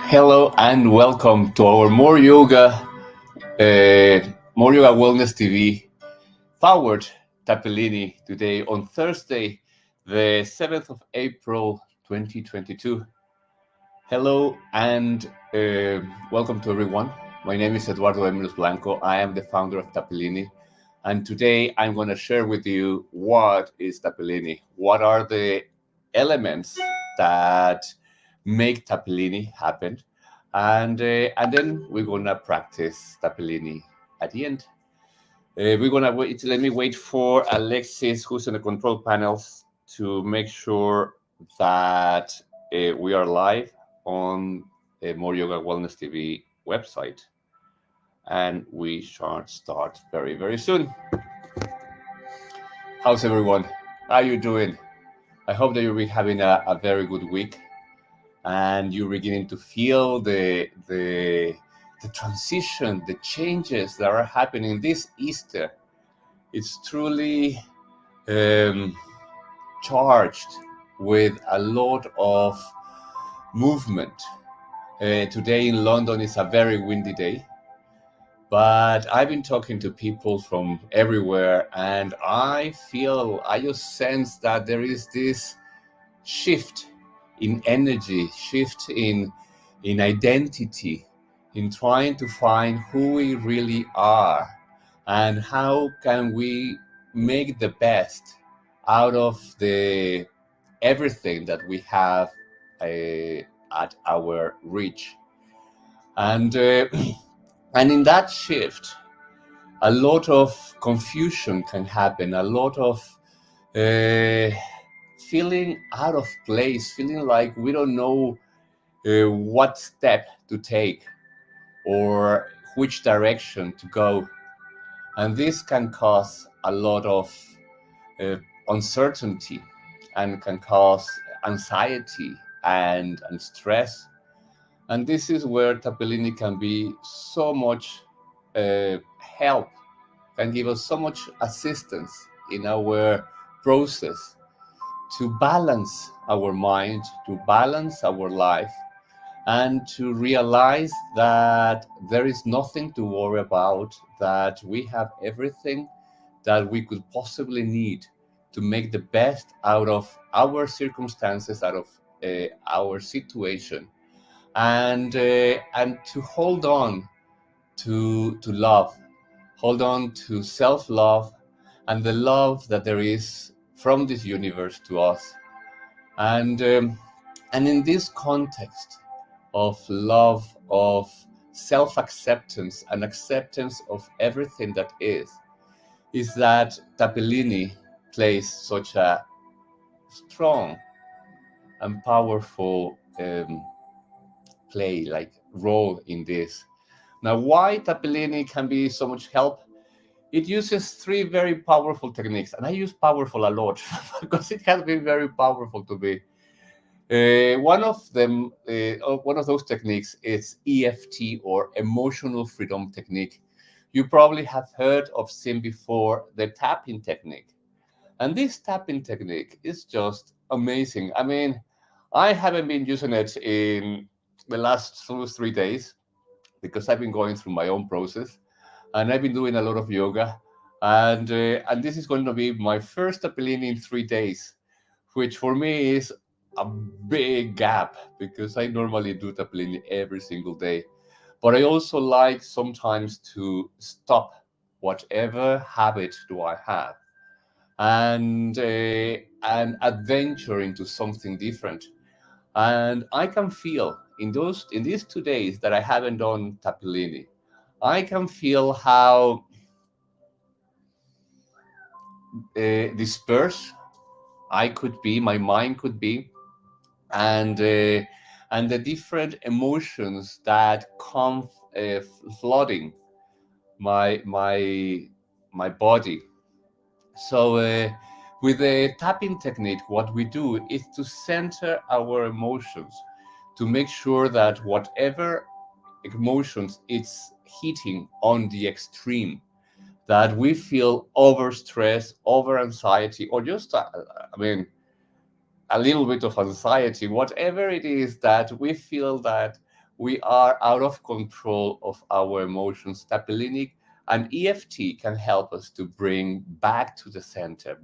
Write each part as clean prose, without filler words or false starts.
Hello and welcome to our More Yoga Wellness TV, powered Tappilini today on Thursday, the 7th of April 2022. Hello and welcome to everyone. My name is Eduardo Emris Blanco. I am the founder of Tappilini, and today I'm going to share with you what is Tappilini, what are the elements that make Tappilini happen, and then we're gonna practice Tappilini at the end. We're gonna wait. Let me wait for Alexis, who's in the control panels, to make sure that we are live on More Yoga Wellness TV website, and we shall start very very soon. How's everyone? How are you doing? I hope that you'll be having a very good week, and you're beginning to feel the transition, the changes that are happening this Easter. It's truly charged with a lot of movement. Today in London is a very windy day, but I've been talking to people from everywhere, and I just sense that there is this shift in energy, shift in identity, in trying to find who we really are and how can we make the best out of the everything that we have at our reach. And and in that shift, a lot of confusion can happen, a lot of feeling out of place, feeling like we don't know what step to take or which direction to go. And this can cause a lot of uncertainty and can cause anxiety and stress. And this is where Tappilini can be so much help, can give us so much assistance in our process to balance our mind, to balance our life, and to realize that there is nothing to worry about, that we have everything that we could possibly need to make the best out of our circumstances, out of our situation, and to hold on to love, hold on to self-love and the love that there is from this universe to us. And in this context of love, of self-acceptance and acceptance of everything that is that Tappilini plays such a strong and powerful role in this. Now, why Tappilini can be so much help? It uses three very powerful techniques, and I use powerful a lot because it has been very powerful to me. One of those techniques is EFT, or emotional freedom technique. You probably have heard of, seen before, the tapping technique. And this tapping technique is just amazing. I mean, I haven't been using it in the last 2 or 3 days because I've been going through my own process, and I've been doing a lot of yoga. And this is going to be my first Tappilini in 3 days, which for me is a big gap because I normally do Tappilini every single day. But I also like sometimes to stop whatever habit do I have and adventure into something different. And I can feel in these 2 days that I haven't done Tappilini, I can feel how dispersed I could be, my mind could be, and the different emotions that come flooding my body. So with the tapping technique, what we do is to center our emotions, to make sure that whatever emotions it's hitting on the extreme, that we feel over stress, over anxiety, or just, I mean, a little bit of anxiety, whatever it is that we feel that we are out of control of our emotions, Tappilini and EFT can help us to bring back to the center,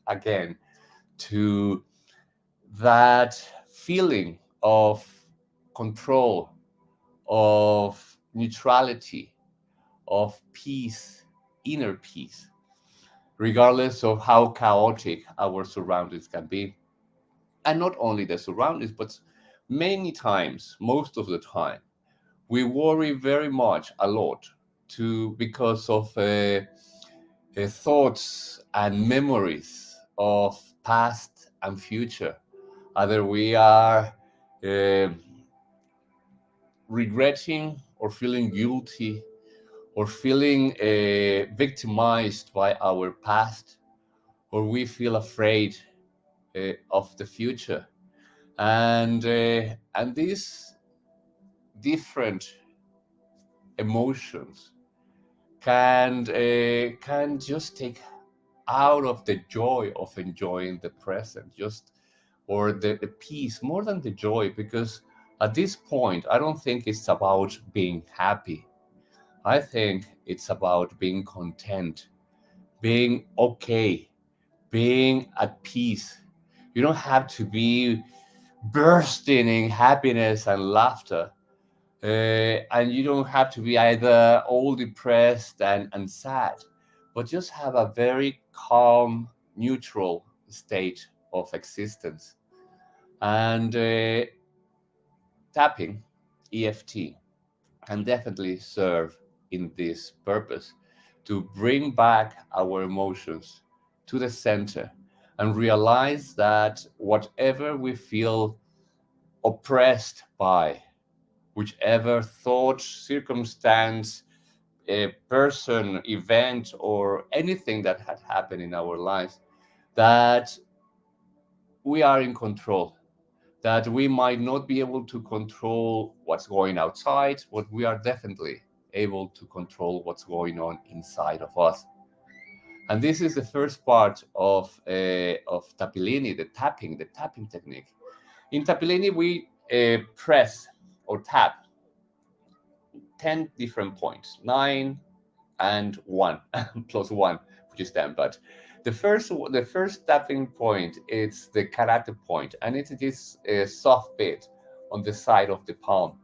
again to that feeling of control, of neutrality, of peace, inner peace, regardless of how chaotic our surroundings can be. And not only the surroundings, but many times, most of the time, we worry very much a lot because of thoughts and memories of past and future. Either we are uh, regretting or feeling guilty or feeling victimized by our past, or we feel afraid of the future. And these different emotions can just take out of the joy of enjoying the present, just or the peace more than the joy, because at this point I don't think it's about being happy. I think it's about being content, being okay, being at peace. You don't have to be bursting in happiness and laughter. And you don't have to be either all depressed and sad, but just have a very calm, neutral state of existence. And tapping, EFT, can definitely serve in this purpose to bring back our emotions to the center and realize that whatever we feel oppressed by, whichever thought, circumstance, a person, event, or anything that had happened in our lives, that we are in control, that we might not be able to control what's going outside, but we are definitely able to control what's going on inside of us. And this is the first part of Tappilini, the tapping technique. In Tappilini, we press or tap 10 different points, 9 and 1 plus 1, which is 10. But the first tapping point is the karate point, and it's this soft bit on the side of the palm.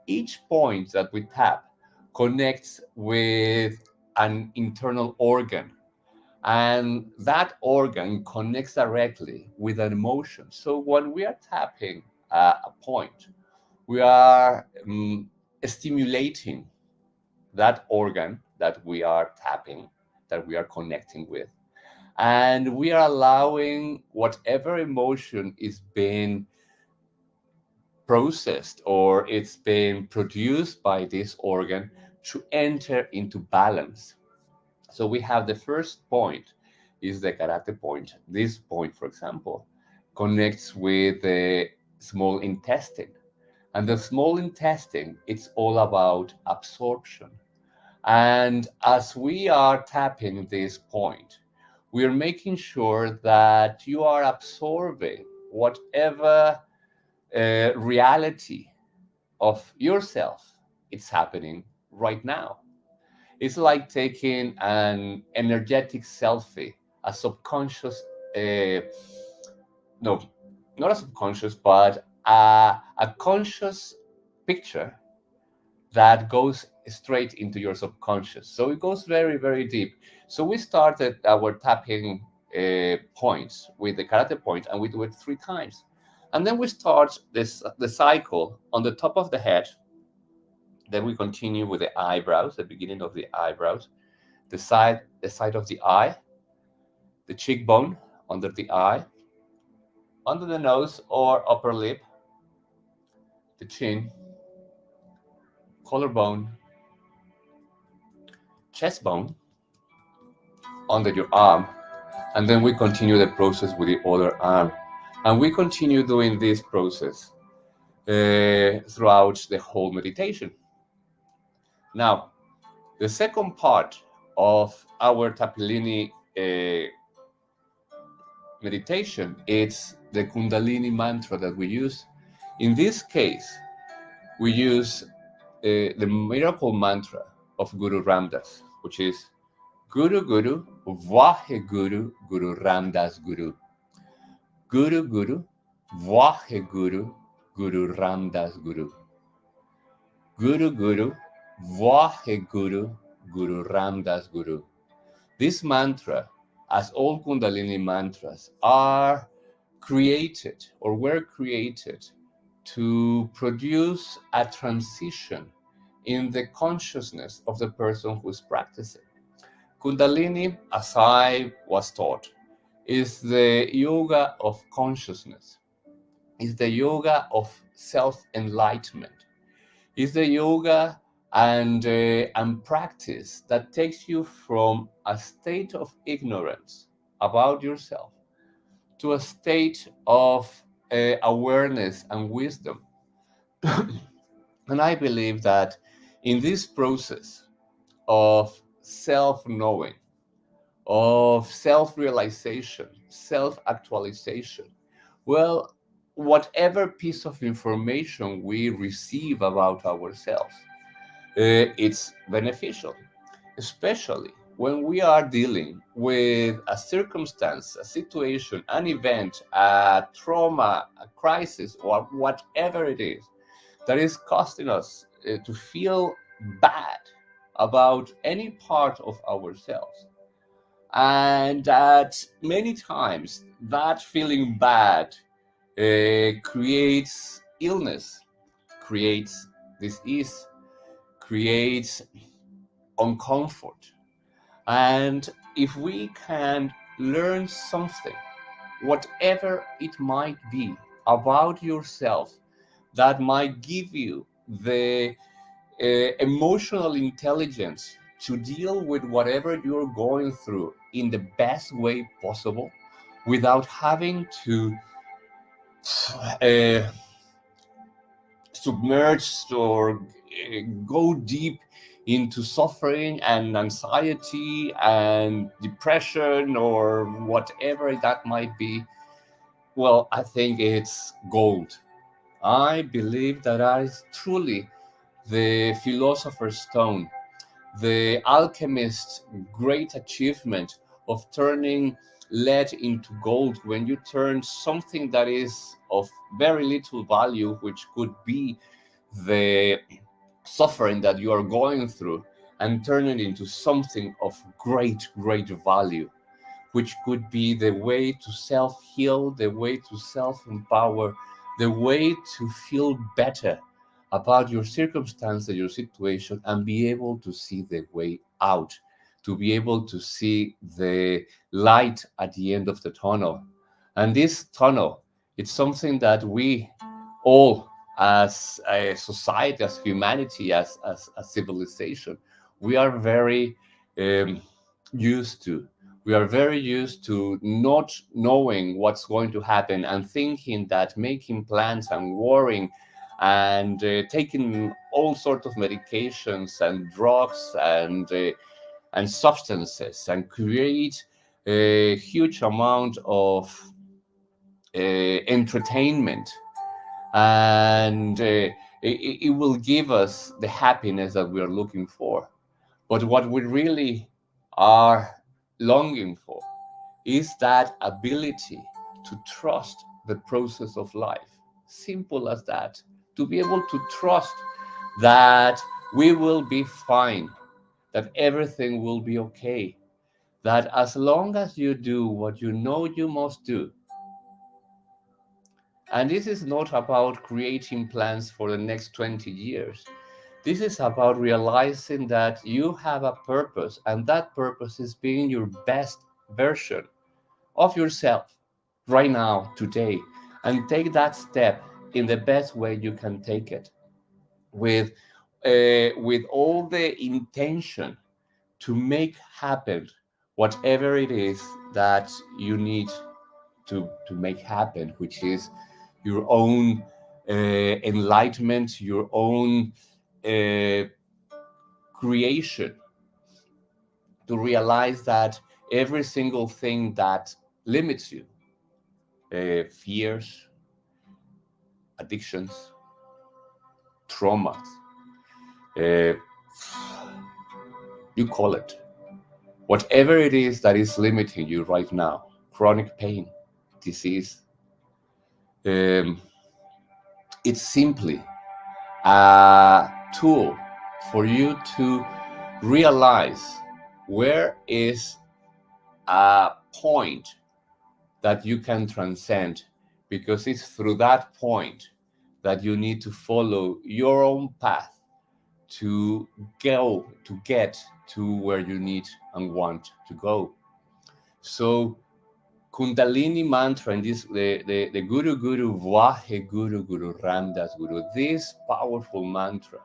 Each point that we tap connects with an internal organ, and that organ connects directly with an emotion. So when we are tapping a point, we are stimulating that organ that we are tapping, that we are connecting with. And we are allowing whatever emotion is being processed or it's being produced by this organ to enter into balance. So we have the first point is the karate point. This point, for example, connects with the small intestine. And the small intestine, it's all about absorption. And as we are tapping this point, we are making sure that you are absorbing whatever reality of yourself it's happening right now. It's like taking an energetic selfie, a subconscious, no, not a subconscious, but a conscious picture that goes straight into your subconscious. So it goes very, very deep. So we started our tapping points with the karate point, and we do it 3 times. And then we start the cycle on the top of the head. Then we continue with the eyebrows, the beginning of the eyebrows, the side of the eye, the cheekbone, under the eye, under the nose or upper lip, the chin, collarbone, chest bone, under your arm, and then we continue the process with the other arm. And we continue doing this process throughout the whole meditation. Now, the second part of our Tappilini meditation is the Kundalini mantra that we use. In this case, we use the miracle mantra of Guru Ramdas, which is Guru Guru, Vahe Guru, Guru Ramdas Guru. Guru Guru, Vahe Guru, Guru Ramdas Guru. Guru Guru, Vahe Guru, Guru Ramdas Guru. This mantra, as all Kundalini mantras, are created or were created to produce a transition in the consciousness of the person who is practicing. Kundalini, as I was taught, is the yoga of consciousness, is the yoga of self-enlightenment, is the yoga and practice that takes you from a state of ignorance about yourself to a state of awareness and wisdom. And I believe that in this process of self-knowing, of self-realization, self-actualization, well, whatever piece of information we receive about ourselves, it's beneficial, especially when we are dealing with a circumstance, a situation, an event, a trauma, a crisis, or whatever it is that is costing us to feel bad about any part of ourselves. And that many times that feeling bad creates illness, creates disease, creates uncomfort. And if we can learn something, whatever it might be, about yourself that might give you the emotional intelligence to deal with whatever you're going through in the best way possible without having to submerge or go deep into suffering and anxiety and depression or whatever that might be, well, I think it's gold. I believe that is truly the philosopher's stone, the alchemist's great achievement of turning lead into gold. When you turn something that is of very little value, which could be the suffering that you are going through, and turn it into something of great value, which could be the way to self-heal, the way to self-empower, the way to feel better about your circumstance and your situation, and be able to see the way out, to be able to see the light at the end of the tunnel. And this tunnel, it's something that we all, as a society, as humanity, as a civilization, we are very used to. We are very used to not knowing what's going to happen and thinking that making plans and worrying and taking all sorts of medications and drugs and substances and create a huge amount of entertainment, and it will give us the happiness that we are looking for. But what we really are longing for is that ability to trust the process of life. Simple as that. To be able to trust that we will be fine, that everything will be okay, that as long as you do what you know you must do. And this is not about creating plans for the next 20 years. This is about realizing that you have a purpose, and that purpose is being your best version of yourself right now, today, and take that step in the best way you can take it, with all the intention to make happen whatever it is that you need to make happen, which is your own enlightenment, your own creation, to realize that every single thing that limits you, fears, addictions, traumas, uh, you call it. Whatever it is that is limiting you right now, chronic pain, disease, um, it's simply a tool for you to realize where is a point that you can transcend, because it's through that point that you need to follow your own path to get to where you need and want to go. So Kundalini Mantra and this the Guru Guru VAJE Guru Guru Ramdas Guru, this powerful mantra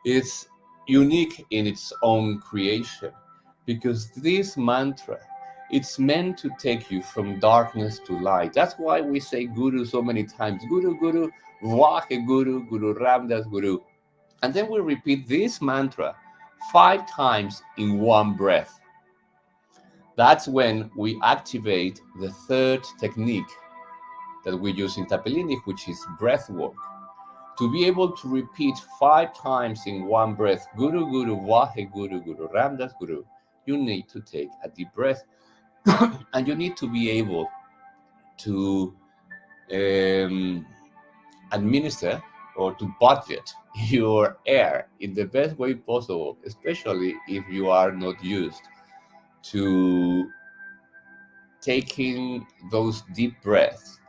is unique in its own creation, because this mantra, it's meant to take you from darkness to light. That's why we say Guru so many times. Guru Guru VAJE Guru Guru Ramdas Guru. And then we repeat this mantra 5 times in one breath. That's when we activate the third technique that we use in Tappilini, which is breathwork. To be able to repeat 5 times in one breath, Guru Guru VAJE Guru Guru Ramdas Guru, you need to take a deep breath. And you need to be able to administer or to budget your air in the best way possible, especially if you are not used to taking those deep breaths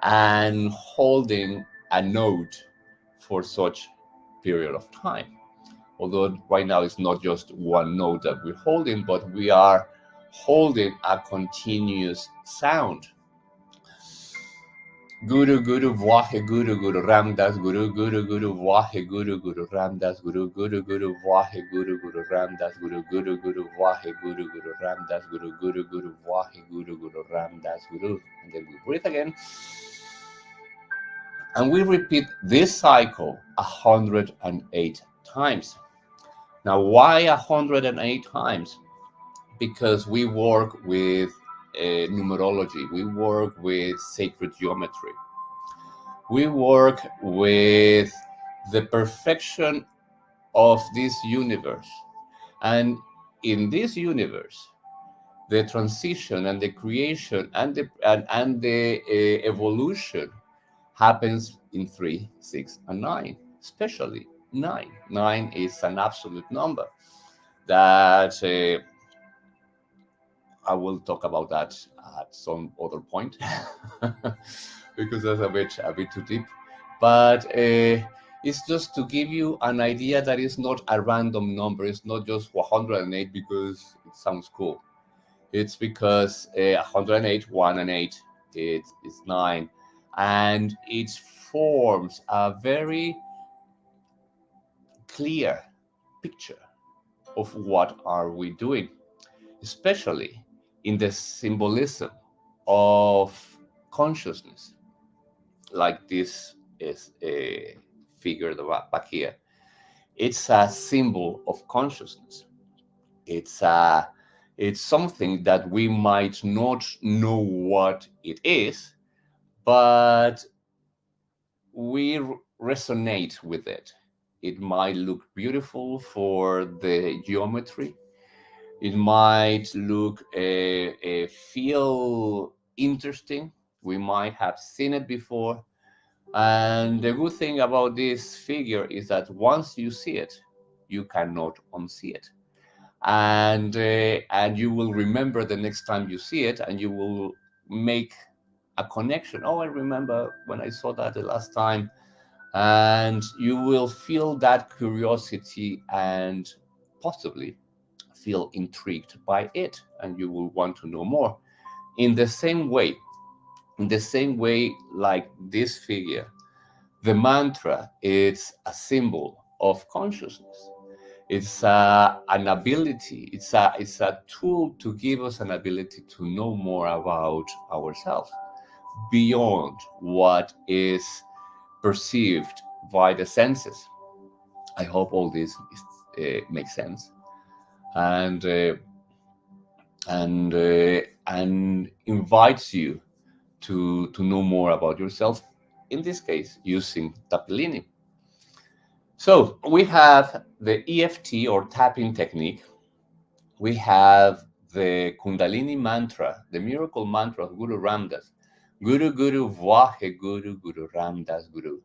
and holding a note for such period of time. Although right now it's not just one note that we're holding, but we are holding a continuous sound. Guru Guru VAJE Guru Guru Ramdas Guru Guru Guru VAJE Guru Guru Ramdas Guru Guru Guru VAJE Guru Guru Ramdas Guru Guru Guru VAJE Guru Guru Ramdas Guru Guru Guru VAJE Guru Guru Ramdas Guru. And then we breathe again. And we repeat this cycle 108 times. Now, why 108 times? Because we work with numerology, we work with sacred geometry, we work with the perfection of this universe. And in this universe, the transition and the creation and the evolution happens in 3, 6, and 9, especially 9. 9 is an absolute number that I will talk about that at some other point because that's a bit too deep. But it's just to give you an idea that it's not a random number. It's not just 108 because it sounds cool. It's because 108, 1 and 8, it's 9. And it forms a very clear picture of what are we doing, especially in the symbolism of consciousness, like this is a figure back here. It's a symbol of consciousness. It's something that we might not know what it is, but we resonate with it. It might look beautiful for the geometry. It might look feel interesting. We might have seen it before. And the good thing about this figure is that once you see it, you cannot unsee it. And you will remember the next time you see it, and you will make a connection. Oh, I remember when I saw that the last time. And you will feel that curiosity and possibly feel intrigued by it, and you will want to know more. In the same way like this figure, the mantra is a symbol of consciousness. It's an ability, it's a tool to give us an ability to know more about ourselves beyond what is perceived by the senses. I hope all this makes sense, and invites you to know more about yourself, in this case, using Tappilini. So we have the EFT or tapping technique. We have the Kundalini Mantra, the miracle mantra of Guru Ramdas. Guru Guru VAJE Guru Guru Ramdas Guru.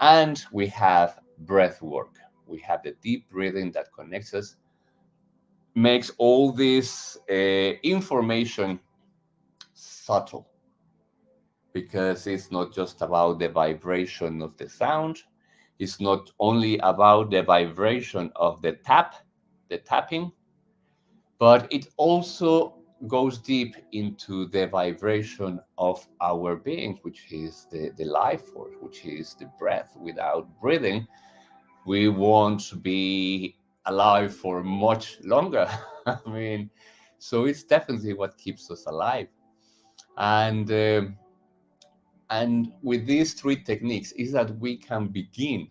And we have breath work. We have the deep breathing that connects us, makes all this information subtle, because it's not just about the vibration of the sound. It's not only about the vibration of the tapping, but it also goes deep into the vibration of our being, which is the life force, which is the breath. Without breathing, we won't be alive for much longer. I mean, so it's definitely what keeps us alive. And with these three techniques is that we can begin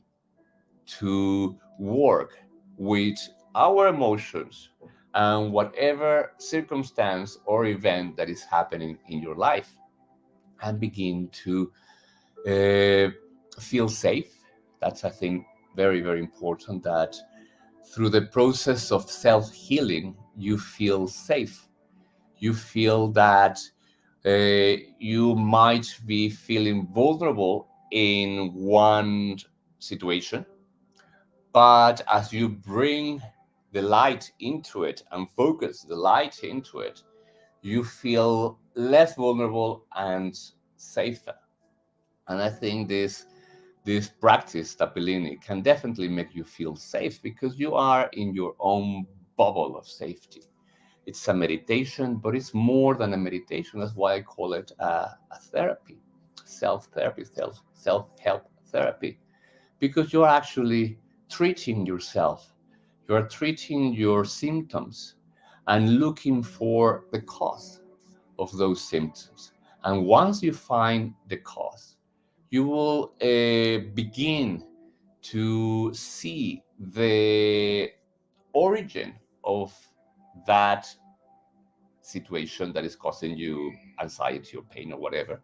to work with our emotions and whatever circumstance or event that is happening in your life, and begin to feel safe. That's, I think, very, very important, that through the process of self-healing, you feel safe. You feel that you might be feeling vulnerable in one situation, but as you bring the light into it and focus the light into it, you feel less vulnerable and safer. And I think this practice, Tappilini, can definitely make you feel safe, because you are in your own bubble of safety. It's a meditation, but it's more than a meditation. That's why I call it a therapy, self-therapy, self-help therapy, because you're actually treating yourself. You're treating your symptoms and looking for the cause of those symptoms. And once you find the cause, you will begin to see the origin of that situation that is causing you anxiety or pain or whatever,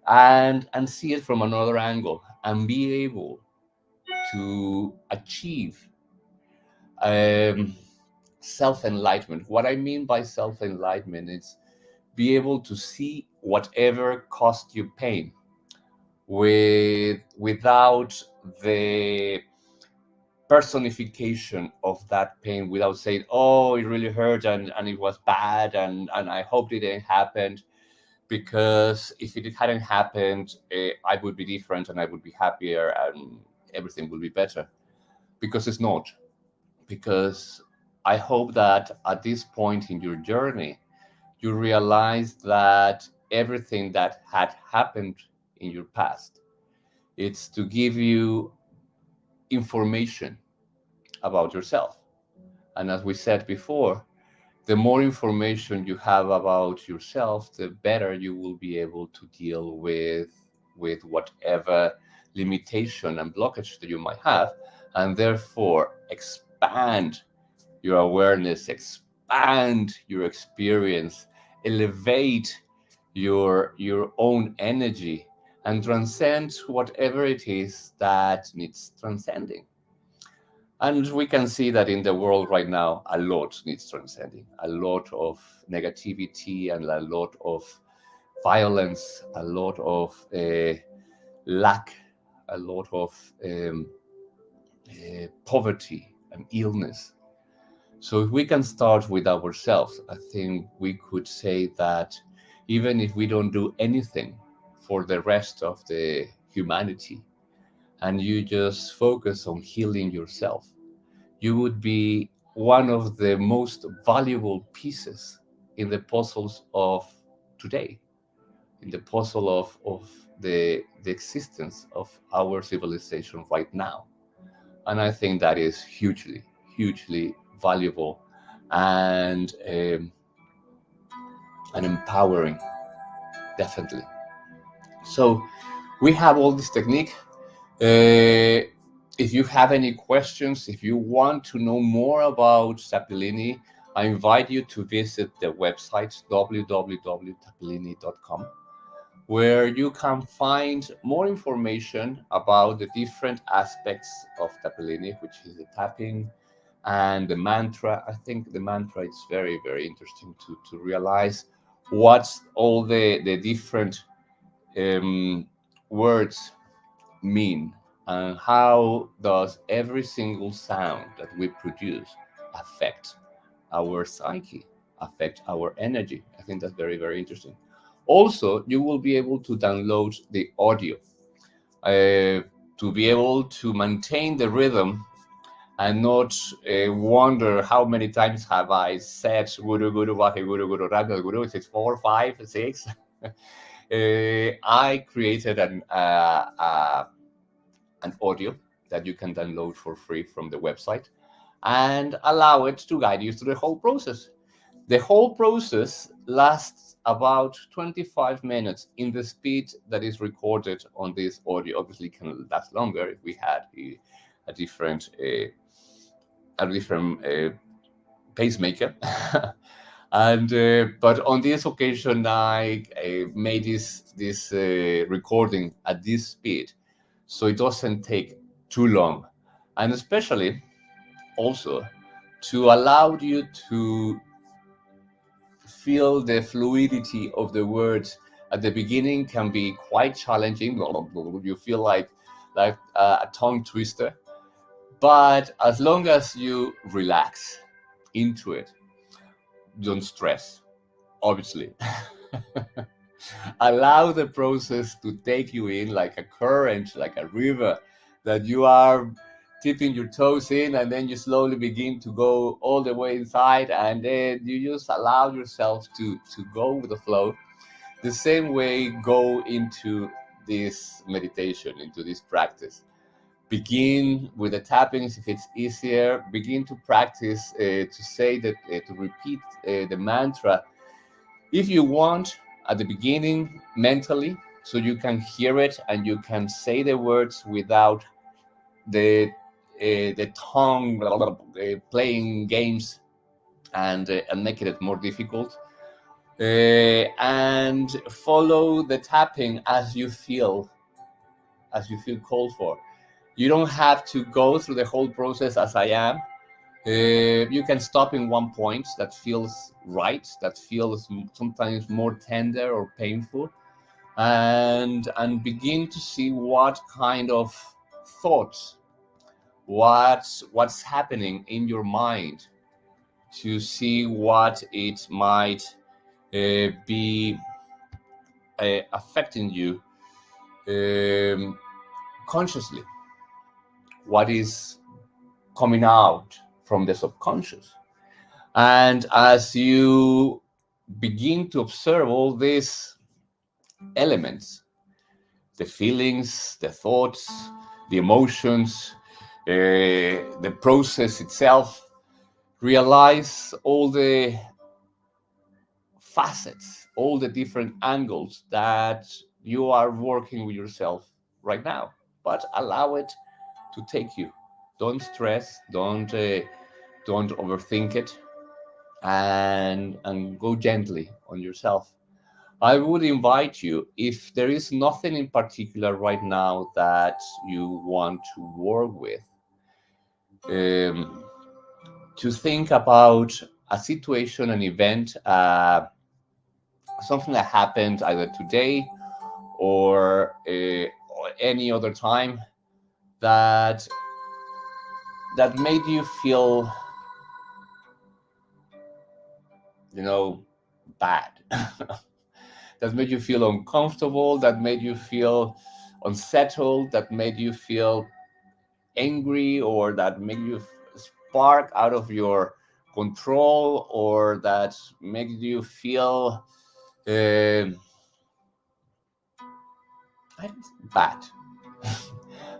and see it from another angle, and be able to achieve self-enlightenment. What I mean by self-enlightenment is be able to see whatever caused you pain without the personification of that pain, without saying, oh, it really hurt and it was bad and I hope it didn't happen, because if it hadn't happened, I would be different and I would be happier and everything will be better. Because it's not. Because I hope that at this point in your journey, you realize that everything that had happened in your past, it's to give you information about yourself. And as we said before, the more information you have about yourself, the better you will be able to deal with whatever limitation and blockage that you might have, and therefore expand your awareness, expand your experience, elevate your own energy, and transcend whatever it is that needs transcending. And we can see that in the world right now, a lot needs transcending. A lot of negativity and a lot of violence, a lot of lack, a lot of poverty and illness. So if we can start with ourselves, I think we could say that even if we don't do anything for the rest of the humanity, and you just focus on healing yourself, you would be one of the most valuable pieces in the puzzles of today, in the puzzle of the existence of our civilization right now. And I think that is hugely, hugely valuable and empowering, definitely. So we have all this technique. If you have any questions, if you want to know more about Tappilini, I invite you to visit the website www.tappilini.com. where you can find more information about the different aspects of Tappilini, which is the tapping and the mantra. I think the mantra is very, very interesting to realize what's all the different words mean, and how does every single sound that we produce affect our psyche, affect our energy. I think that's very, very interesting. Also, you will be able to download the audio to be able to maintain the rhythm and not wonder how many times have I said guru guru wahe guru guru raga guru. Is it 4, 5, 6? I created an audio that you can download for free from the website and allow it to guide you through the whole process. The whole process lasts about 25 minutes in the speed that is recorded on this audio. Obviously, it can last longer if we had a different pacemaker. And but on this occasion, I made this recording at this speed, so it doesn't take too long, and especially also to allow you to feel the fluidity of the words. At the beginning can be quite challenging. You feel like a tongue twister, but as long as you relax into it, don't stress, obviously. Allow the process to take you in like a current, like a river, that you are tipping your toes in, and then you slowly begin to go all the way inside, and then you just allow yourself to go with the flow. The same way, go into this meditation, into this practice. Begin with the tappings if it's easier. Begin to practice to say that, to repeat the mantra if you want at the beginning mentally, so you can hear it and you can say the words without the tongue playing games and making it more difficult. And follow the tapping as you feel called for. You don't have to go through the whole process as I am. You can stop in one point that feels right, that feels sometimes more tender or painful, and begin to see what kind of thoughts, what's happening in your mind, to see what it might be affecting you consciously, what is coming out from the subconscious. And as you begin to observe all these elements, the feelings, the thoughts, the emotions, the process itself, realize all the facets, all the different angles that you are working with yourself right now. But allow it to take you. Don't stress, don't overthink it, and go gently on yourself. I would invite you, if there is nothing in particular right now that you want to work with, to think about a situation, an event, something that happened either today or any other time that made you feel, bad. That made you feel uncomfortable, that made you feel unsettled, that made you feel angry, or that made you spark out of your control, or that made you feel bad.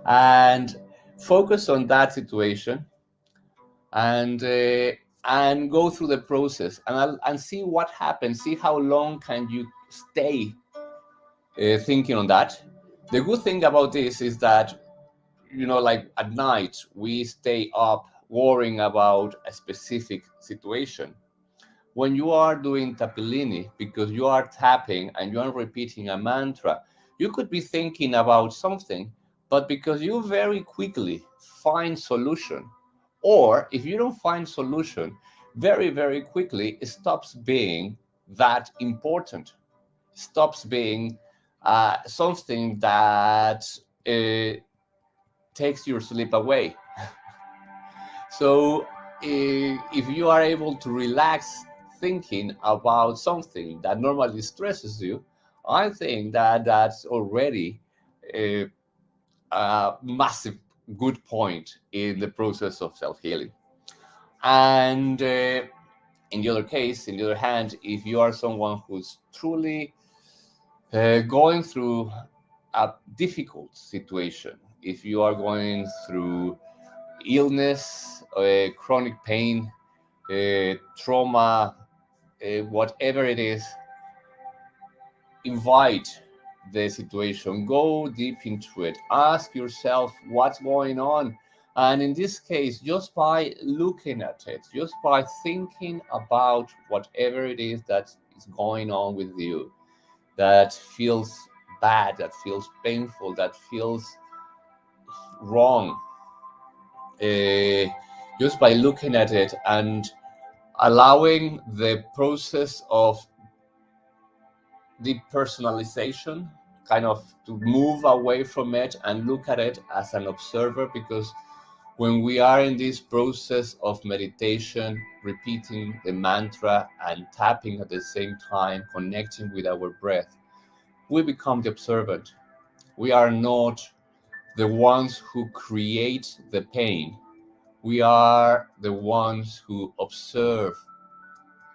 And focus on that situation, and go through the process, and see what happens. See how long can you stay thinking on that. The good thing about this is that, like at night we stay up worrying about a specific situation, when you are doing Tappilini, because you are tapping and you are repeating a mantra, you could be thinking about something, but because you very quickly find solution, or if you don't find solution, very, very quickly it stops being that important, stops being something that takes your sleep away. So if you are able to relax thinking about something that normally stresses you, I think that that's already a, a massive good point in the process of self-healing. And in the other case, in the other hand, if you are someone who's truly going through a difficult situation, if you are going through illness, chronic pain, trauma, whatever it is, invite the situation, go deep into it, ask yourself what's going on. And in this case, just by looking at it, just by thinking about whatever it is that is going on with you, that feels bad, that feels painful, that feels wrong, uh, just by looking at it and allowing the process of depersonalization kind of to move away from it and look at it as an observer, because when we are in this process of meditation, repeating the mantra and tapping at the same time, connecting with our breath, we become the observant. We are not the ones who create the pain. We are the ones who observe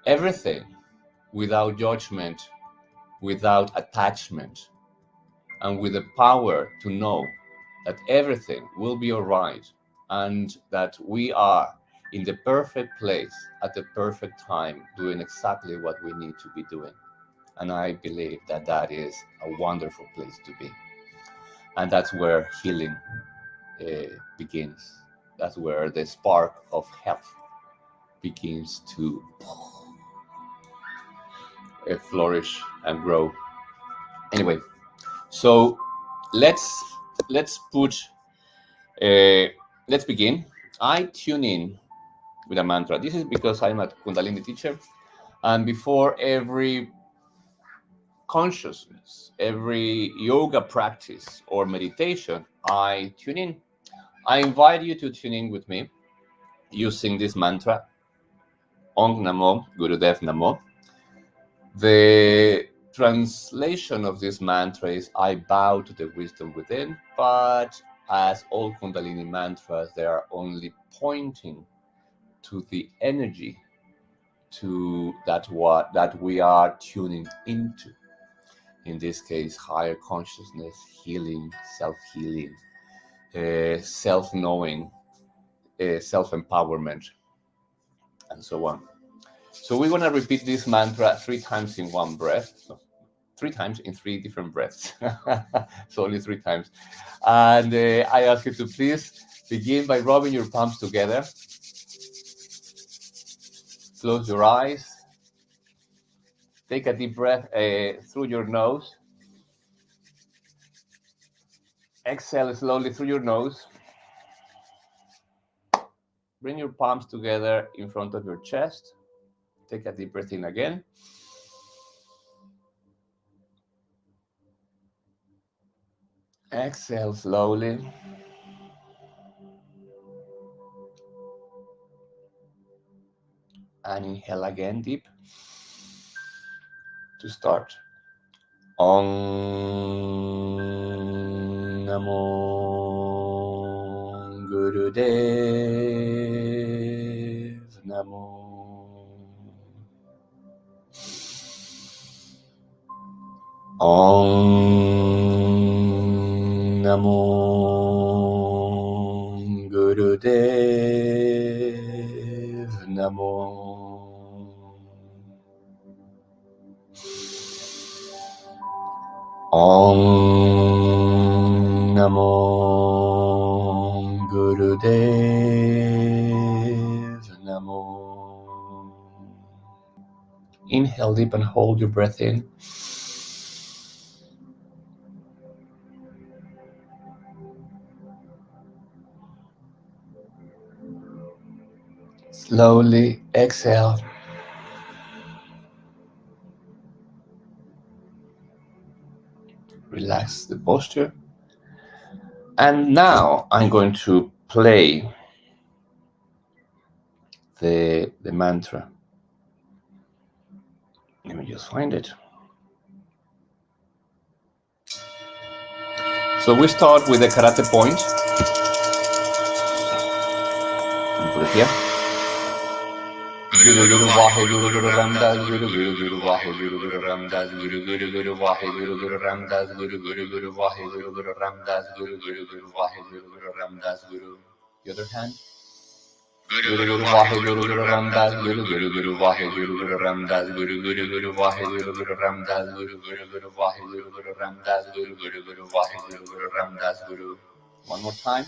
everything without judgment, without attachment, and with the power to know that everything will be all right and that we are in the perfect place at the perfect time doing exactly what we need to be doing. And I believe that that is a wonderful place to be. And that's where healing begins. That's where the spark of health begins to flourish and grow. Anyway, so let's put let's begin. I tune in with a mantra. This is because I'm a Kundalini teacher, and before every consciousness, every yoga practice or meditation, I tune in. I invite you to tune in with me using this mantra, Ong Namo Gurudev Namo. The translation of this mantra is I bow to the wisdom within, but as all Kundalini mantras, they are only pointing to the energy to that we are tuning into. In this case, higher consciousness, healing, self-healing, self-knowing, self-empowerment, and so on. So we're going to repeat this mantra 3 times in one breath. No, 3 times in 3 different breaths. So only 3 times. And I ask you to please begin by rubbing your palms together. Close your eyes. Take a deep breath through your nose. Exhale slowly through your nose. Bring your palms together in front of your chest. Take a deep breath in again. Exhale slowly. And inhale again deep. To start. Om Namo Gurudev Namo. Om Namo Gurudev Namo. Om Namo Gurudev Namo. Inhale deep and hold your breath in. Slowly exhale. Relax the posture. And now I'm going to play the mantra. Let me just find it. So we start with the karate point. Put it here. Guru Guru Vahe Guru Guru Ramdas Guru Guru Guru Vahe Guru Guru Ramdas Guru Guru Guru Vahe Guru Guru Ramdas Guru Guru Guru Vahe Guru Guru Ramdas Guru Guru Guru Vahe Guru Guru Ramdas Guru. The other hand. Guru Guru Vahe Guru Guru Ramdas Guru Guru Guru Vahe Guru Guru Ramdas Guru Guru Guru Vahe Guru Guru Ramdas Guru Guru Guru Vahe Guru Guru Ramdas Guru Guru Guru Vahe Guru Guru Ramdas Guru. One more time.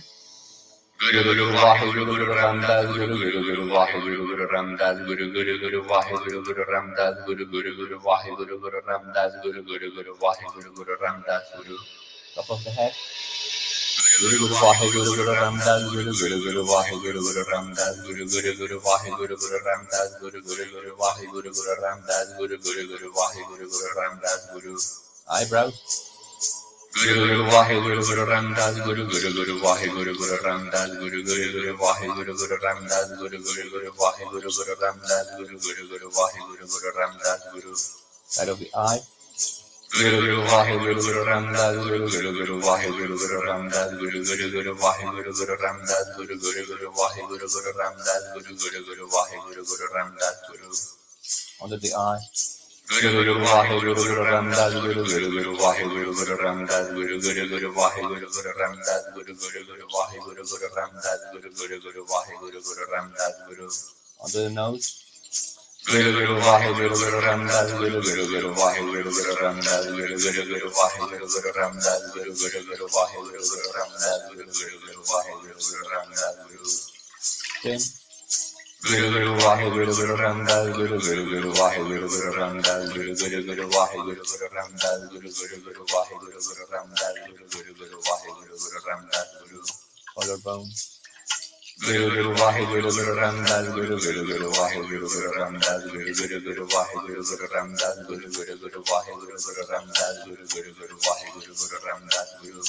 Guru Guru Vahe Guru Guru Ramdas Guru Guru Guru Vahe Guru Guru Ramdas Guru Guru Guru Vahe Guru Guru Ramdas Guru Guru Guru Vahe Guru Guru Ramdas Guru Guru Guru Vahe Guru Guru Ramdas Guru. Top of the head. Guru Guru Vahe Guru Guru Ramdas Guru Guru Guru Vahe Guru Guru Ramdas Guru Guru Guru Vahe Guru Guru Ramdas Guru Guru Guru Vahe Guru Guru Ramdas Guru Guru Guru Vahe Guru Guru Ramdas Guru. Eyebrows. Guru Guru Vahe Guru Guru Ramdas Guru Guru Guru Vahe Guru Guru Ramdas Guru Guru Guru Vahe Guru Guru Ramdas Guru Guru Guru Vahe Guru Guru Ramdas Guru Guru Guru Vahe Guru Guru Ramdas Guru. Side of the eye. Guru Guru Vahe Guru Guru Ramdas Guru Guru Guru Vahe Guru Guru Ramdas Guru Guru Guru Vahe Guru Guru Ramdas Guru Guru Guru Vahe Guru Guru Ramdas Guru Guru Guru Vahe Guru Guru Ramdas Guru. Under the eye. Guru Guru Vahe Guru Guru Ramdas Guru Guru Guru Vahe Guru Guru Ramdas Guru Guru Guru Vahe Guru Guru Ramdas Guru Guru Guru Vahe Guru Guru Ramdas Guru Guru Guru Vahe Guru Guru Ramdas Guru. Under the nose. Guru Guru Vahe Guru Guru Ramdas Guru Guru Guru Vahe Guru Guru Ramdas Guru Guru Guru Vahe Guru Guru Ramdas Guru Guru Guru Vahe Guru Guru Ramdas Guru Guru Guru Vahe Guru Guru Ramdas Guru. Chin. Guru Guru Vahe Guru Guru Ramdas Guru Guru Guru Vahe Guru Guru Ramdas Guru Guru Guru Vahe Guru Guru Ramdas Guru Guru Guru Vahe Guru Guru Ramdas Guru Guru Guru Vahe Guru Guru Ramdas Guru. Collarbone. Guru Guru Vahe Guru Guru Ramdas Guru Guru Guru Vahe Guru Guru Ramdas Guru Guru Guru Vahe Guru Guru Ramdas Guru Guru Guru Vahe Guru Guru Ramdas Guru Guru Guru Vahe Guru Guru Ramdas Guru.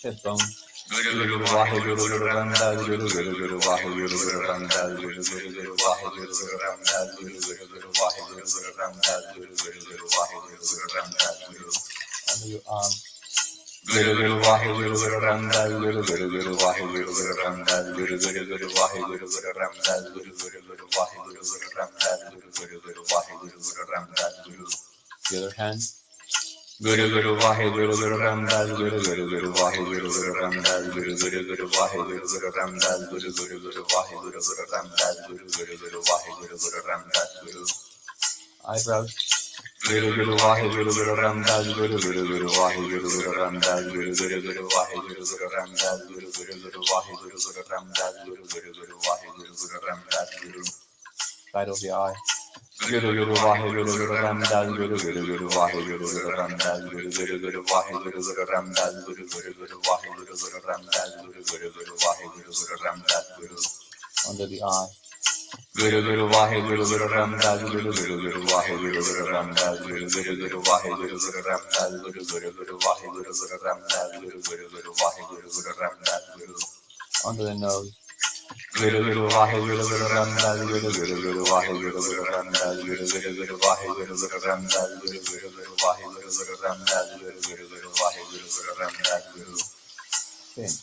Chest bone. Guru Guru Vahe Guru Guru Ramdas Guru Guru Guru Vahe Guru Guru Ramdas Guru Guru Guru Vahe Guru Guru Ramdas Guru Guru Guru Vahe Guru Guru Ramdas Guru Guru Guru Vahe Guru Guru Ramdas Guru. Under your arm. Guru Guru Vahe Guru Guru Ramdas Guru Guru Guru Vahe Guru Guru Ramdas Guru Guru Guru Vahe Guru Guru Ramdas Guru Guru Guru Vahe Guru Guru Ramdas Guru Guru Guru Vahe Guru Guru Ramdas Guru. The other hand. Guru Guru Vahe Guru Guru Ramdas Guru Guru Guru Vahe Guru Guru Ramdas Guru Guru Guru Vahe Guru Guru Ramdas Guru Guru Guru Vahe Guru Guru Ramdas Guru Guru Guru Vahe Guru Guru Ramdas Guru. Eyebrows. Guru Guru Vahe Guru Guru Ramdas Guru Guru Guru Vahe Guru Guru Ramdas Guru Guru Guru Vahe Guru Guru Ramdas Guru Guru Guru Vahe Guru Guru Ramdas Guru Guru Guru Vahe Guru Guru Ramdas Guru. Side of the eye. Guru Guru Vahe Guru Guru Ramdas Guru Guru Guru Vahe Guru Guru Ramdas Guru Guru Guru Vahe Guru Guru Ramdas Guru Guru Guru Vahe Guru Guru Ramdas Guru Guru Guru Vahe Guru Guru Ramdas Guru. Under the eye. Guru Guru Vahe Guru Guru Ramdas Guru Guru Guru Vahe Guru Guru Ramdas Guru Guru Guru Vahe Guru Guru Ramdas Guru Guru Guru Vahe Guru Guru Ramdas Guru Guru Guru Vahe Guru Guru Ramdas Guru. Under the nose. Guru Guru Vahe Guru Guru Ramdas Guru Guru Guru Vahe Guru Guru Ramdas Guru Guru Guru Vahe Guru Guru Ramdas Guru Guru Guru Vahe Guru Guru Ramdas Guru Guru Guru Vahe Guru Guru Ramdas Guru. Chin.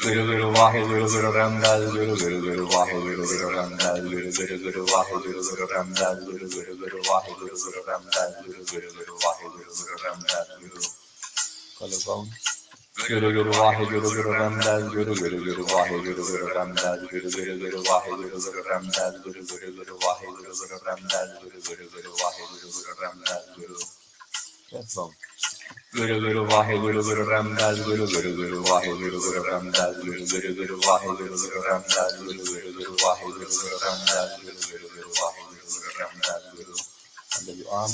Guru Guru Vahe Guru Guru Ramdas Guru Guru Guru Vahe Guru Guru Ramdas Guru Guru Guru Vahe Guru Guru Ramdas Guru Guru Guru Vahe Guru Guru Ramdas Guru Guru Guru Vahe Guru Guru Ramdas Guru. Collarbone. Guru Guru Vahe Guru Guru Ramdas Guru Guru Guru Vahe Guru Guru Ramdas Guru Guru Guru Vahe Guru Guru Ramdas Guru Guru Guru Vahe Guru Guru Ramdas Guru Guru Guru Vahe Guru Guru Ramdas Guru. Chest bone. Guru Guru Vahe Guru Guru Ramdas Guru Guru Guru Vahe Guru Guru Ramdas Guru Guru Guru Vahe Guru Guru Ramdas Guru Guru Guru Vahe Guru Guru Ramdas Guru Guru Guru Vahe Guru Guru Ramdas Guru. Under your arm.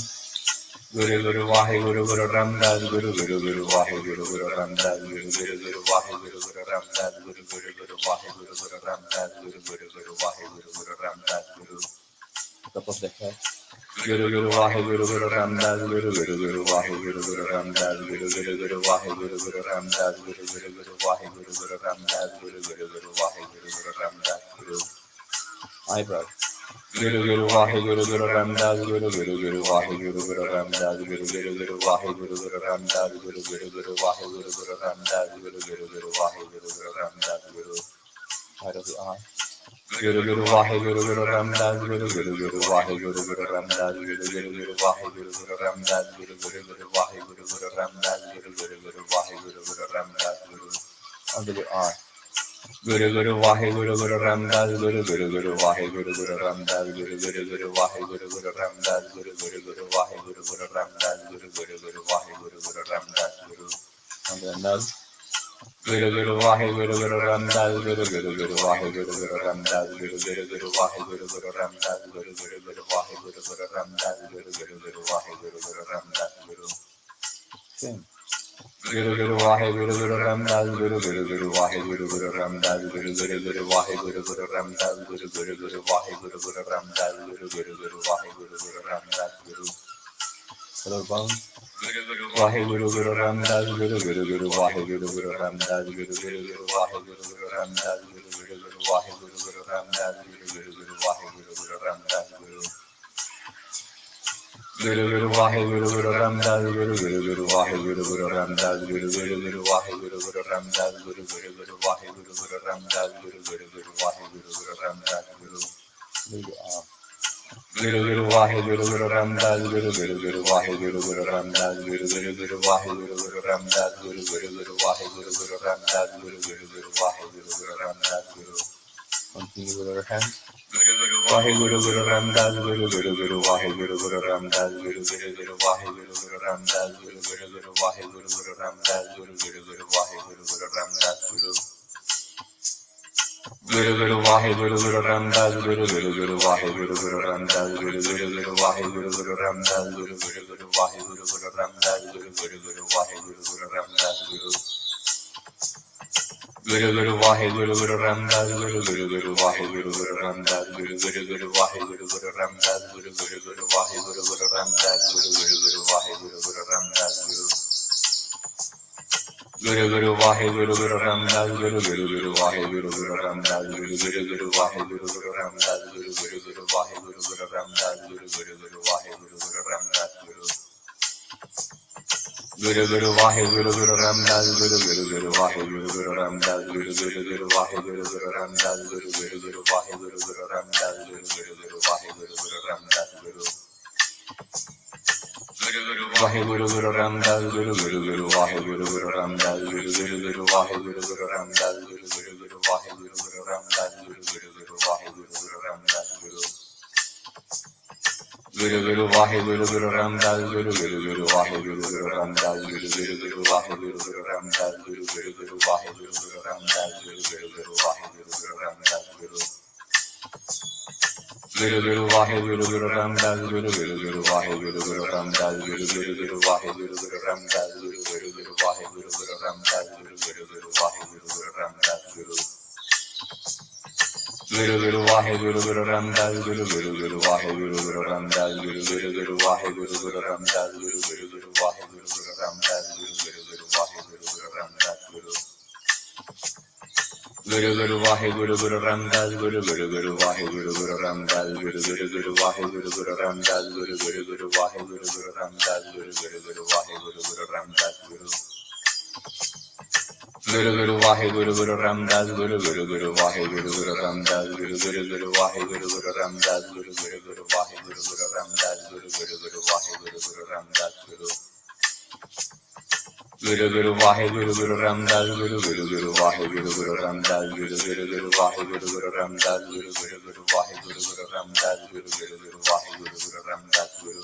Guru Guru Vahe Guru Guru Ramdas Guru Guru Guru Vahe Guru Guru Ramdas Guru Guru Guru Vahe Guru Guru Ramdas Guru Guru Guru Vahe Guru Guru Ramdas Guru Guru Guru Vahe Guru Guru Ramdas Guru. Top of the head. Guru Guru Vahe Guru Guru Ramdas Guru Guru Guru Vahe Guru Guru Ramdas Guru Guru Guru Vahe Guru Guru Ramdas Guru Guru Guru Vahe Guru Guru Ramdas Guru Guru Guru Vahe Guru Guru Ramdas Guru. Eyebrow. Guru Guru Vahe Guru Guru Ramdas Guru Guru Guru Vahe Guru Guru Ramdas Guru Guru Guru Vahe Guru Guru Ramdas Guru Guru Guru Vahe Guru Guru Ramdas Guru Guru Guru Vahe Guru Guru Ramdas Guru. Side of the eye. Guru Guru Vahe Guru Guru Ramdas Guru Guru Guru Vahe Guru Guru Ramdas Guru Guru Guru Vahe Guru Guru Ramdas Guru Guru Guru Vahe Guru Guru Ramdas Guru Guru Guru Vahe Guru Guru Ramdas Guru. Under your eye. Guru Guru Vahe Guru Guru Ramdas Guru Guru Guru Vahe Guru Guru Ramdas Guru Guru Guru Vahe Guru Guru Ramdas Guru Guru Guru Vahe Guru Guru Ramdas Guru Guru Guru Vahe Guru Guru Ramdas Guru. Under the nose. Guru Guru Vahe Guru Guru Ramdas Guru Guru Guru Vahe Guru Guru Ramdas Guru Guru Guru Vahe Guru Guru Ramdas Guru Guru Guru Vahe Guru Guru Ramdas Guru Guru Guru Vahe Guru Guru Ramdas Guru. Sing. Guru Guru Vahe Guru Guru Ramdas Guru Guru Guru Vahe Guru Guru Ramdas Guru Guru Guru Vahe Guru Guru Ramdas Guru Guru Guru Vahe Guru Guru Ramdas Guru Guru Guru Vahe Guru Guru Ramdas Guru. Collarbone. Vahe Guru Guru Ramdas Guru Guru Guru Vahe Guru Guru Ramdas Guru Guru Guru Vahe Guru Guru Ramdas Guru Guru Guru Vahe Guru Guru Ramdas Guru Guru Guru Vahe Guru Guru Ramdas Guru. Guru Guru Vahe Guru Guru Ramdas Guru Guru Guru Vahe Guru Guru Ramdas Guru Guru Guru Vahe Guru Guru Ramdas Guru Guru Guru Vahe Guru Guru Ramdas Guru Guru Guru Vahe Guru Guru Ramdas Guru. Guru Guru Vahe Guru Guru Ramdas Guru Guru Guru Vahe Guru Guru Ramdas Guru Guru Guru Vahe Guru Guru Ramdas Guru Guru Guru Vahe Guru Guru Ramdas Guru Guru Guru Vahe Guru Guru Ramdas Guru. Continue with our hands. Vahe Guru Guru Ramdas Guru Guru Guru Vahe Guru Guru Ramdas Guru Guru Guru Vahe Guru Guru Ramdas Guru Guru Guru Vahe Guru Guru Ramdas Guru Guru Guru Vahe Guru Guru Ramdas Guru. Guru Guru Vahe Guru Guru Ramdas Guru Guru Guru Vahe Guru Guru Ramdas Guru Guru Guru Vahe Guru Guru Ramdas Guru Guru Guru Vahe Guru Guru Ramdas Guru Guru Guru Vahe Guru Guru Ramdas Guru. Guru Guru Vahe Guru Guru Ramdas Guru Guru Guru Vahe Guru Guru Ramdas Guru Guru Guru Vahe Guru Guru Ramdas Guru Guru Guru Vahe Guru Guru Ramdas Guru Guru Guru Vahe Guru Guru Ramdas Guru. Guru Guru Vahe Guru Guru Ramdas Guru Guru Guru Vahe Guru Guru Ramdas Guru Guru Guru Vahe Guru Guru Ramdas Guru Guru Guru Vahe Guru Guru Ramdas Guru Guru Guru Vahe Guru Guru Ramdas Guru. Guru Guru Vahe Guru Guru Ramdas Guru Guru Guru Vahe Guru Guru Ramdas Guru Guru Guru Vahe Guru Guru Ramdas Guru Guru Guru Vahe Guru Guru Ramdas Guru Guru Guru Vahe Guru Guru Ramdas Guru. Vahe Guru Guru Ramdas Guru Guru Guru Vahe Guru Guru Ramdas Guru Guru Guru Vahe Guru Guru Ramdas Guru Guru Guru Vahe Guru Guru Ramdas Guru Guru Guru Vahe Guru Guru Ramdas Guru. Guru Guru Vahe Guru Guru Ramdas Guru Guru Guru Vahe Guru Guru Ramdas Guru Guru Guru Vahe Guru Guru Ramdas Guru Guru Guru Vahe Guru Guru Ramdas Guru Guru Guru Vahe Guru Guru Ramdas Guru. Guru Guru Vahe Guru Guru Ramdas Guru Guru Guru Vahe Guru Guru Ramdas Guru Guru Guru Vahe Guru Guru Ramdas Guru Guru Guru Vahe Guru Guru Ramdas Guru Guru Guru Vahe Guru Guru Ramdas Guru. Guru Guru Vahe Guru Guru Ramdas Guru Guru Guru Vahe Guru Guru Ramdas Guru Guru Guru Vahe Guru Guru Ramdas Guru Guru Guru Vahe Guru Guru Ramdas Guru Guru Guru Vahe Guru Guru Ramdas Guru. Guru Guru Vahe Guru Guru Ramdas Guru Guru Guru Vahe Guru Guru Ramdas Guru Guru Guru Vahe Guru Guru Ramdas Guru Guru Guru Vahe Guru Guru Ramdas Guru Guru Guru Vahe Guru Guru Ramdas Guru. Guru Guru Vahe Guru Guru Ramdas Guru Guru Guru Vahe Guru Guru Ramdas Guru Guru Guru Vahe Guru Guru Ramdas Guru Guru Guru Vahe Guru Guru Ramdas Guru Guru Guru Vahe Guru Guru Ramdas Guru. Guru Guru Vahe Guru Guru Ramdas Guru Guru Guru Vahe Guru Guru Ramdas Guru Guru Guru Vahe Guru Guru Ramdas Guru Guru Guru Vahe Guru Guru Ramdas Guru Guru Guru Vahe Guru Guru Ramdas Guru.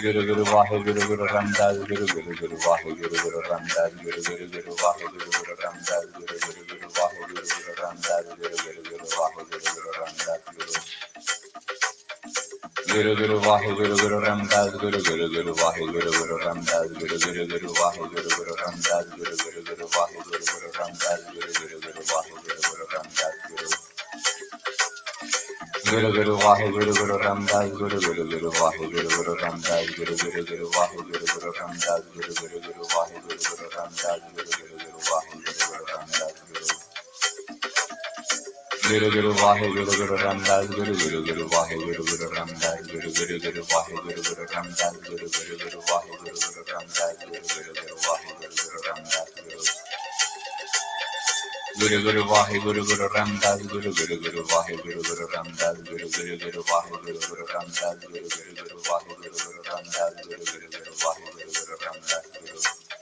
Guru Guru Vahe Guru Guru Ramdas Guru Guru Guru Vahe Guru Guru Ramdas Guru Guru Guru Vahe Guru Guru Ramdas Guru Guru Guru Vahe Guru Guru Ramdas Guru Guru Guru Vahe Guru Guru Ramdas Guru Guru Vahe Guru Guru Ramdas Guru Guru Guru Vahe Guru Guru Ramdas Guru Guru Guru Vahe Guru Guru Ramdas Guru Guru Guru Vahe Guru Guru Ramdas Guru Guru Guru Vahe Guru Guru Ramdas Guru Guru Vahe Guru Guru Ramdas Guru Guru Guru Vahe Guru Guru Ramdas Guru Guru Guru Vahe Guru Guru Ramdas Guru Guru Guru Vahe Guru Guru Ramdas Guru Guru Guru Vahe Guru Guru Ramdas Guru Guru Vahe Guru Guru Ramdas Guru Guru Guru Vahe Guru Guru Ramdas Guru Guru Guru Vahe Guru Guru Ramdas Guru Guru Guru Vahe Guru Guru Ramdas Guru Guru Guru Vahe Guru Guru Ramdas Guru Guru Vahe Guru Guru Ramdas Guru Guru Guru Vahe Guru Guru Ramdas Guru Guru Guru Vahe Guru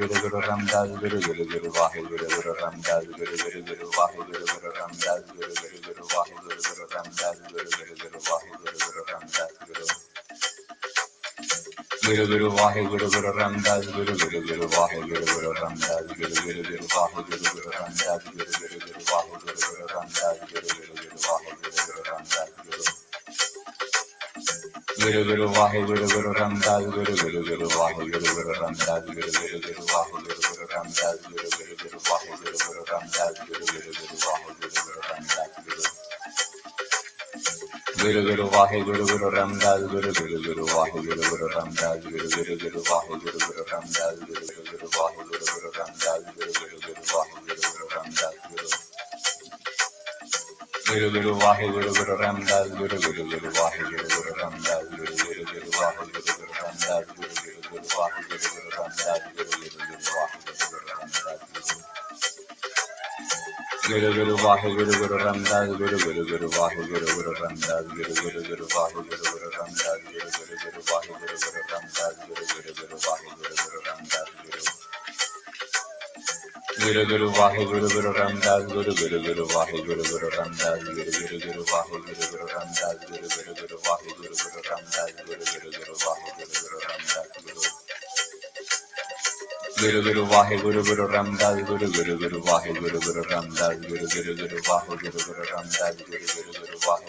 Guru Ramdas Guru Guru Guru Vahe Guru Guru Ramdas Guru Guru Guru Vahe Guru Guru Ramdas Guru Guru Vahe Guru Guru Ramdas Guru Guru Guru Vahe Guru Guru Ramdas Guru Guru Guru Vahe Guru Guru Ramdas Guru Guru Guru Vahe Guru Guru Ramdas Guru Guru Guru Vahe Guru Guru Ramdas Guru Guru Vahe Guru Guru Ramdas Guru Guru Guru Vahe Guru Guru Ramdas Guru Guru Guru Vahe Guru Guru Ramdas Guru Guru Guru Vahe Guru Guru Ramdas Guru Guru Guru Vahe Guru Guru Ramdas Guru Guru Vahe Guru Guru Ramdas Guru Guru Guru Vahe Guru Guru Ramdas Guru Guru Guru Vahe Guru Guru Ramdas Guru Guru Guru Vahe Guru Guru Ramdas Guru Guru Guru Vahe Guru Guru Ramdas Guru Guru Vahe Guru Guru Ramdas Guru Guru Guru Vahe Guru Guru Ramdas Guru Guru Guru Vahe Guru Guru Ramdas Guru Guru Guru Vahe Guru Guru Ramdas Guru Guru Guru Vahe Guru Guru Ramdas Guru Guru Vahe Guru Guru Ramdas Guru Guru Guru Vahe Guru Guru Ramdas Guru Guru Guru Vahe Guru Guru Ramdas Guru Guru Guru Vahe Guru Guru Ramdas Guru Guru Guru Vahe Guru Guru Ramdas Guru Guru Vahe Guru Guru Ramdas Guru Guru Guru Vahe Guru Guru Ramdas Guru Guru Guru Vahe Guru Guru Ramdas Guru Guru Guru Vahe Guru Guru Ramdas Guru Guru Guru Vahe Guru Guru Ramdas Guru Guru Vahe Guru Guru Ramdas Guru Guru Guru Vahe Guru Guru Ramdas Guru Guru Guru Vahe Guru Guru Ramdas Guru Guru Guru Vahe Guru Guru Ramdas Guru Guru Guru Vahe Guru Guru Ramdas Guru Guru Vahe Guru Guru Ramdas Guru Guru Guru Vahe Guru Guru Ramdas Guru Guru Guru Vahe Guru Guru Ramdas Guru Guru Guru Vahe Guru Guru Ramdas Guru Guru Guru Vahe Guru Guru Ramdas Guru Guru Vahe Guru Guru Ramdas Guru Guru Guru Vahe Guru Guru Ramdas Guru Guru Guru Vahe Guru Guru Ramdas Guru Guru Guru Vahe Guru Guru Ramdas Guru Guru Guru Vahe Guru Guru Ramdas Guru Guru Vahe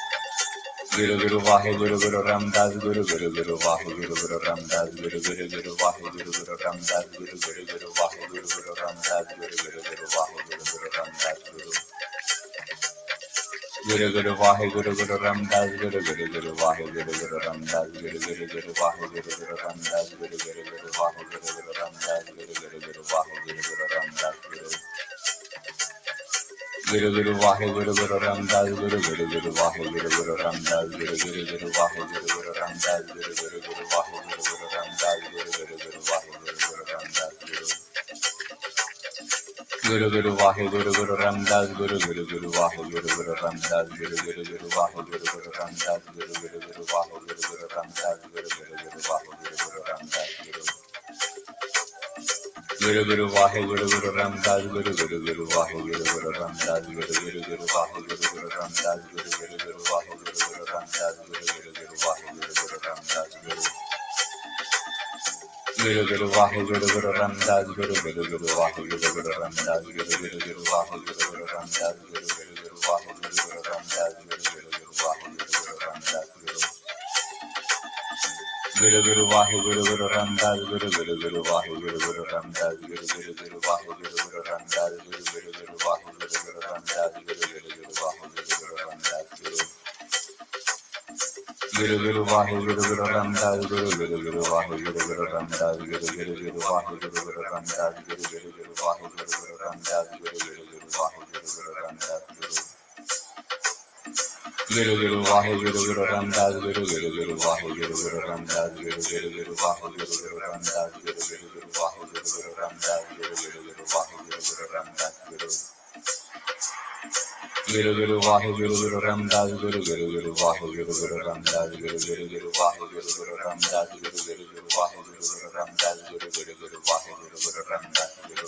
Guru Guru Ramdas Guru Guru Guru Vahe Guru Guru Ramdas Guru Guru Guru Vahe Guru Guru Ramdas Guru Guru Guru Vahe Guru Guru Ramdas Guru Guru Guru Vahe Guru Guru Ramdas Guru Guru Vahe Guru Guru Ramdas Guru Guru Guru Vahe Guru Guru Ramdas Guru Guru Guru Vahe Guru Guru Ramdas Guru Guru Guru Vahe Guru Guru Ramdas Guru Guru Guru Vahe Guru Guru Ramdas Guru Guru Vahe Guru Guru Ramdas Guru Guru Guru Vahe Guru Guru Ramdas Guru Guru Guru Vahe Guru Guru Ramdas Guru Guru Guru Vahe Guru Guru Ramdas Guru Guru Guru Vahe Guru Guru Ramdas Guru Guru Vahe Guru Guru Ramdas Guru Guru Guru Vahe Guru Guru Ramdas Guru Guru Guru Vahe Guru Guru Ramdas Guru Guru Guru Vahe Guru Guru Ramdas Guru Guru Guru Vahe Guru Guru Ramdas Guru Guru Vahe Guru Guru Ramdas Guru Guru Guru Vahe Guru Guru Ramdas Guru Guru Guru Vahe Guru Guru Ramdas Guru Guru Guru Vahe Guru Guru Ramdas Guru Guru Guru Vahe Guru Guru Ramdas Guru Guru Vahe Guru Guru Ramdas Guru Guru Guru Vahe Guru Guru Ramdas Guru Guru Guru Vahe Guru Guru Ramdas Guru Guru Guru Vahe Guru Guru Ramdas Guru Guru Guru Vahe Guru Guru Ramdas Guru Guru Vahe Guru Guru Ramdas Guru Guru Guru Vahe Guru Guru Ramdas Guru Guru Guru Vahe Guru Guru Ramdas Guru Guru Guru Vahe Guru Guru Ramdas Guru Guru Guru Vahe Guru Guru Ramdas Guru Guru Vahe Guru Guru Ramdas Guru Guru Guru Vahe Guru Guru Ramdas Guru Guru Guru Vahe Guru Guru Ramdas Guru Guru Guru Vahe Guru Guru Ramdas Guru Guru Guru Vahe Guru Guru Ramdas Guru Guru Vahe Guru Guru Ramdas Guru Guru Guru Vahe Guru Guru Ramdas Guru Guru Guru Vahe Guru Guru Ramdas Guru Guru Guru Vahe Guru Guru Ramdas Guru Guru Guru Vahe Guru Guru Ramdas Guru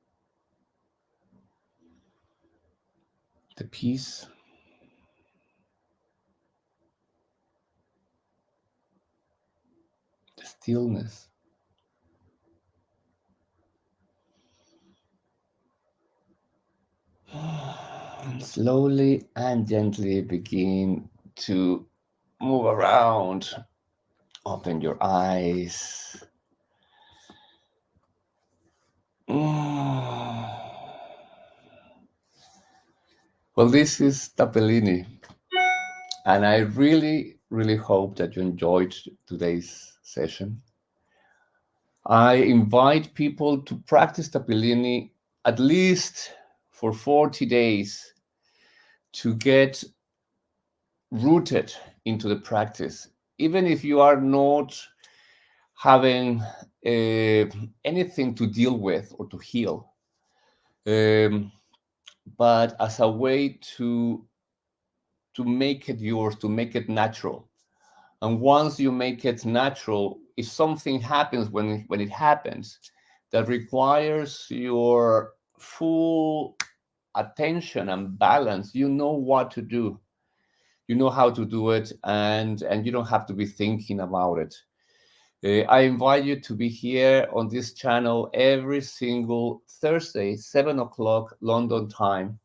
the peace, the stillness. And slowly and gently begin to move around. Open your eyes. Well, this is Tappilini, and I really, really hope that you enjoyed today's session. I invite people to practice Tappilini at least for 40 days to get rooted into the practice, even if you are not having anything to deal with or to heal, but as a way to make it yours, to make it natural. And once you make it natural, if something happens when it happens that requires your full attention and balance, you know what to do. You know how to do it, and you don't have to be thinking about it. I invite you to be here on this channel every single Thursday, 7 o'clock London time,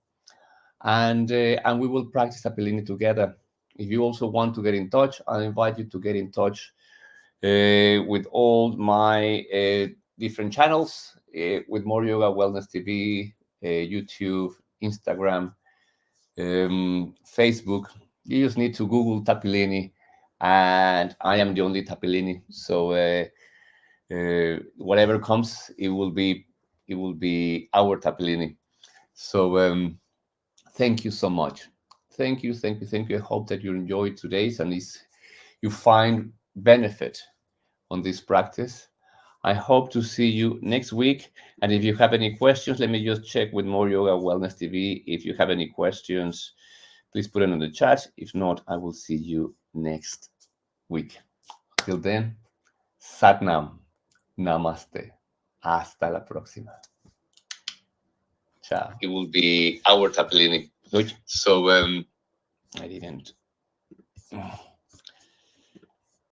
and we will practice Tappilini together. If you also want to get in touch, I invite you to get in touch with all my different channels, with More Yoga Wellness TV, YouTube, Instagram, Facebook. You just need to Google Tappilini, and I am the only Tappilini. So whatever comes, it will be our Tappilini. So thank you so much. Thank you. I hope that you enjoyed today's and you find benefit on this practice. I hope to see you next week. And if you have any questions, let me just check with More Yoga Wellness TV. If you have any questions, please put it in the chat. If not, I will see you next week. Till then, Satnam, Namaste. Hasta la próxima. Ciao. It will be our Tappilini. So I didn't.